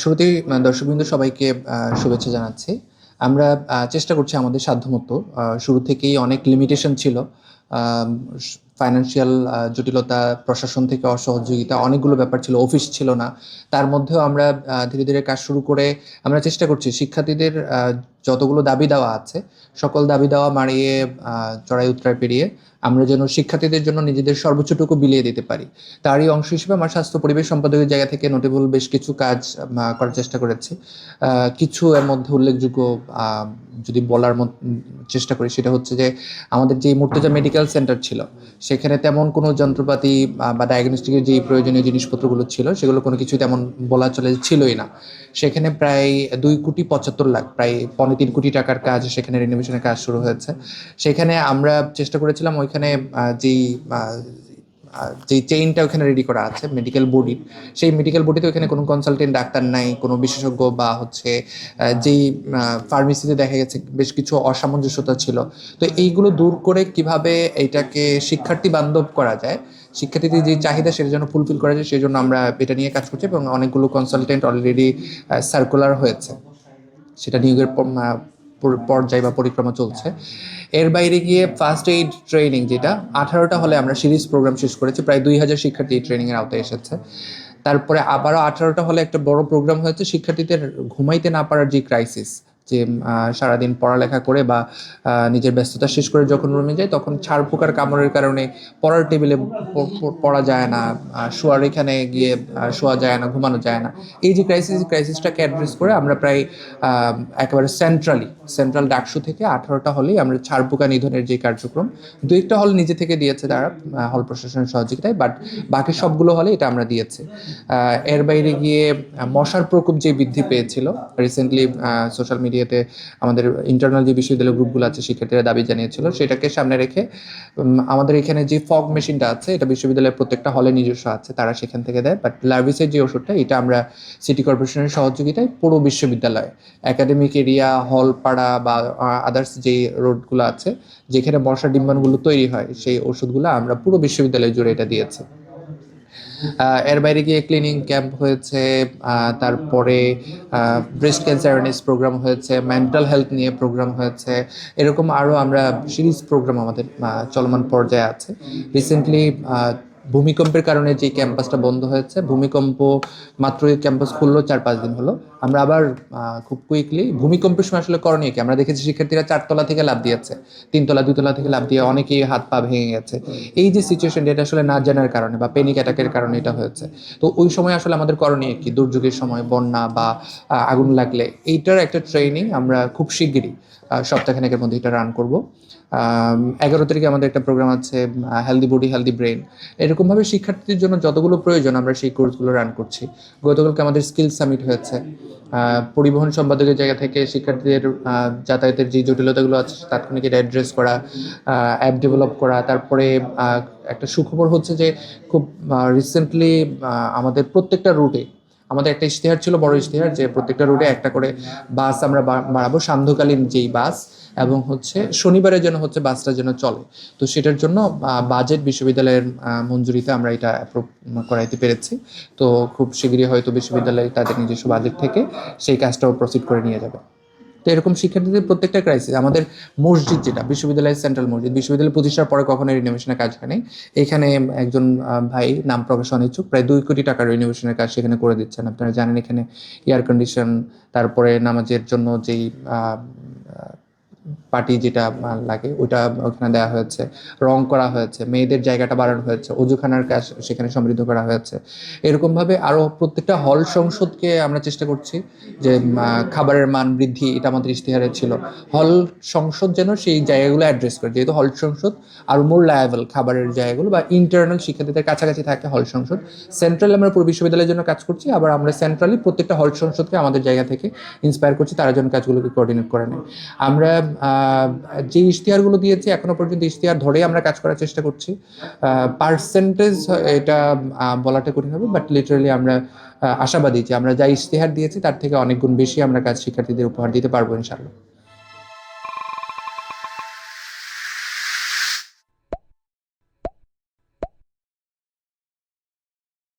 শুরুতেই দর্শকবৃন্দ সবাইকে শুভেচ্ছা জানাচ্ছি। আমরা চেষ্টা করছি আমাদের সাধ্যমতো। শুরু থেকেই অনেক লিমিটেশন ছিল। আম স ফাইন্যান্সিয়াল জটিলতা, প্রশাসন থেকে অসহযোগিতা, অনেকগুলো ব্যাপার ছিল। অফিস ছিল না। তার মধ্যেও আমরা ধীরে, ধীরে কাজ শুরু করে আমরা চেষ্টা করছি শিক্ষার্থীদের যতগুলো দাবি-দাওয়া আছে, সকল দাবি-দাওয়া মাড়িয়ে চড়াই-উতরাই পেরিয়ে আমরা যেন শিক্ষার্থীদের জন্য নিজেদের সর্বোচ্চটুকু বিলিয়ে দিতে পারি। তারই অংশ হিসেবে আমার স্বাস্থ্য পরিবেশ সম্পাদকের জায়গা থেকে নোটেবল বেশ কিছু কাজ করার চেষ্টা করেছি। কিছু এর মধ্যে উল্লেখযোগ্য আ যদি বলার চেষ্টা করি সেটা হচ্ছে যে আমাদের যে মুর্তজা মেডিকেল সেন্টার ছিল, সেখানে তেমন কোনো যন্ত্রপাতি বা ডায়াগনস্টিকের যেই প্রয়োজনীয় জিনিসপত্রগুলো ছিল সেগুলো কোনো কিছুই তেমন বলা চলে ছিলই না। সেখানে প্রায় 2,75,00,000 প্রায় ৩.৫ কোটি টাকার কাজ সেখানে রিনোভেশনের কাজ শুরু হয়েছে। সেখানে আমরা চেষ্টা করেছিলাম ওইখানে যেই আ আ যেই চেইনটা ওখানে রেডি করা আছে মেডিকেল বডির, সেই মেডিকেল বডিতে ওখানে কোনো কনসালটেন্ট ডাক্তার নাই, কোনো বিশেষজ্ঞ বা হচ্ছে যেই ফার্মেসিতে দেখা গেছে বেশ কিছু অসামঞ্জস্যতা ছিল। তো এইগুলো দূর করে কিভাবে এইটাকে শিক্ষার্থী বান্ধব করা যায়, শিক্ষার্থীদের যে চাহিদা সেটা যেন ফুলফিল করা যায় সেজন্য আমরা এটা নিয়ে কাজ করছি এবং অনেকগুলো কনসালটেন্ট অলরেডি সার্কুলার হয়েছে। সেটা নিয়োগের পর্যায় বা পরিক্রমা চলছে। এর বাইরে গিয়ে ফার্স্ট এইড ট্রেনিং যেটা 18টা হলে আমরা সিরিজ প্রোগ্রাম শেষ করেছি। প্রায় 2,000 শিক্ষার্থী এই ট্রেনিং এর আওতায় এসেছে। তারপরে আবারও 18টা হলে একটা বড় প্রোগ্রাম হয়েছে শিক্ষার্থীদের ঘুমাইতে না পারার যে ক্রাইসিস, যে সারাদিন পড়ালেখা করে বা নিজের ব্যস্ততা শেষ করে যখন রুমে যায় তখন ছারপোকার কামড়ের কারণে পড়ার টেবিলে পড়া যায় না, শোয়ার এখানে গিয়ে শোয়া যায় না, ঘুমানো যায় না। এই যে ক্রাইসিসটাকে অ্যাড্রেস করে আমরা প্রায় একেবারে সেন্ট্রাল ডাকসু থেকে 18টা হলেই আমরা ছারপোকা নিধনের যে কার্যক্রম, 2-একটা হল নিজে থেকে দিয়েছে তারা হল প্রশাসনের সহযোগিতায়, বাট বাকি সবগুলো হলে এটা আমরা দিয়েছি। এর বাইরে গিয়ে মশার প্রকোপ যে বৃদ্ধি পেয়েছিল রিসেন্টলি সোশ্যাল মিডিয়াতে আমাদের ইন্টারনাল যে বিশ্ববিদ্যালয় গ্রুপগুলো আছে শিক্ষার্থীরা দাবি জানিয়েছিল, সেটাকে সামনে রেখে আমাদের এখানে যে ফগ মেশিনটা আছে এটা বিশ্ববিদ্যালয়ের প্রত্যেকটা হলে নিজস্ব আছে, তারা সেখান থেকে দেয়। বাট লার্ভিসের যে ওষুধটা এটা আমরা সিটি কর্পোরেশনের সহযোগিতায় পুরো বিশ্ববিদ্যালয় একাডেমিক এরিয়া, হল পাড়া বা আদার্স যেই রোডগুলো আছে যেখানে মশার ডিম্বাণুগুলো তৈরি হয় সেই ওষুধগুলো আমরা পুরো বিশ্ববিদ্যালয় জুড়ে এটা দিয়েছি। এর বাইরে গিয়ে ক্লিনিং ক্যাম্প হয়েছে, তারপরে ব্রেস্ট ক্যান্সার অ্যাওয়ারনেস প্রোগ্রাম হয়েছে, মেন্টাল হেলথ নিয়ে প্রোগ্রাম হয়েছে। এরকম আরও আমরা সিরিজ প্রোগ্রাম আমাদের চলমান পর্যায়ে আছে। রিসেন্টলি ভূমিকম্পের কারণে যে ক্যাম্পাসটা বন্ধ হয়েছে, ভূমিকম্প মাত্রই ক্যাম্পাস খুললো 4-5 দিন হলো। আমরা আবার খুব কুইকলি ভূমিকম্পের সময় আসলে করণীয় কি, আমরা দেখেছি শিক্ষার্থীরা 4 তলা থেকে লাফ দিয়েছে, 3 তলা 2 তলা থেকে লাফ দিয়ে অনেকেই হাত পা ভেঙে গেছে। এই যে সিচুয়েশনটা এটা আসলে না জানার কারণে বা প্যানিক অ্যাটাকের কারণে এটা হয়েছে। তো ওই সময় আসলে আমাদের করণীয় কি, দুর্যোগের সময় বন্যা বা আগুন লাগলে এইটার একটা ট্রেনিং আমরা খুব শিগগিরই সপ্তাহখানেকের মধ্যে এটা রান করব। 11 তারিখে আমাদের একটা প্রোগ্রাম আছে হেলদি বডি হেলদি ব্রেন। এরকমভাবে শিক্ষার্থীদের জন্য যতগুলো প্রয়োজন আমরা সেই কোর্সগুলো রান করছি। গতকালকে আমাদের স্কিল সামিট হয়েছে। পরিবহন সম্পাদকের জায়গা থেকে শিক্ষার্থীদের যাতায়াতের যে জটিলতাগুলো আছে তাৎক্ষণিক এটা অ্যাড্রেস করা, অ্যাপ ডেভেলপ করা। তারপরে একটা সুখবর হচ্ছে যে খুব রিসেন্টলি আমাদের প্রত্যেকটা রুটে আমাদের একটা ইশতেহার ছিল, বড় ইশতেহার, যে প্রত্যেকটা রুটে একটা করে বাস আমরা বাড়াবো, সান্ধ্যকালীন যেই বাস, এবং হচ্ছে শনিবারে যেন হচ্ছে বাসটা যেন চলে। তো সেটার জন্য বাজেট বিশ্ববিদ্যালয়ের মঞ্জুরিতে আমরা এটা অ্যাপ্রুভ করাইতে পেরেছি। তো খুব শীঘ্রই হয়তো বিশ্ববিদ্যালয় তাদের নিজস্ব বাজেট থেকে সেই কাজটাও প্রসিড করে নিয়ে যাবে। তো এরকম শিক্ষার্থীদের প্রত্যেকটা ক্রাইসিস, আমাদের মসজিদ যেটা বিশ্ববিদ্যালয়ের সেন্ট্রাল মসজিদ, বিশ্ববিদ্যালয় প্রতিষ্ঠার পরে কখনো রিনোভেশনের কাজ হয়নি। এখানে একজন ভাই নাম প্রকাশ অনিচ্ছুক প্রায় 2 কোটি টাকার রিনোভেশনের কাজ সেখানে করে দিচ্ছেন। আপনারা জানেন এখানে এয়ার কন্ডিশন, তারপরে নামাজের জন্য যেই পার্টি যেটা লাগে ওইটা ওখানে দেওয়া হয়েছে, রং করা হয়েছে, মেয়েদের জায়গাটা বাড়ানো হয়েছে, অজুখানার কাজ সেখানে সমৃদ্ধ করা হয়েছে। এরকমভাবে আরও প্রত্যেকটা হল সংসদকে আমরা চেষ্টা করছি যে খাবারের মান বৃদ্ধি, এটা আমাদের ইশতেহারে ছিল। হল সংসদ যেন সেই জায়গাগুলো অ্যাড্রেস করে, যেহেতু হল সংসদ আরও মোর লায়াবল খাবারের জায়গাগুলো বা ইন্টারনাল শিক্ষার্থীদের কাছাকাছি থাকে হল সংসদ। সেন্ট্রাল আমরা পুরো বিশ্ববিদ্যালয়ের জন্য কাজ করছি, আবার আমরা সেন্ট্রালি প্রত্যেকটা হল সংসদকে আমাদের জায়গা থেকে ইন্সপায়ার করছি তারা যেন কাজগুলোকে কোঅর্ডিনেট করে নেয়। আমরা যে ইশতেহারগুলো দিয়েছি এখনো পর্যন্ত ইশতেহার ধরেই আমরা কাজ করার চেষ্টা করছি। পার্সেন্টেজ এটা বলাটা কঠিন হবে, বাট লিটারালি আমরা আশাবাদী যে আমরা যা ইশতেহার দিয়েছি তার থেকে অনেক গুণ বেশি আমরা কাজ শিক্ষার্থীদের উপহার দিতে পারবো ইনশাআল্লাহ।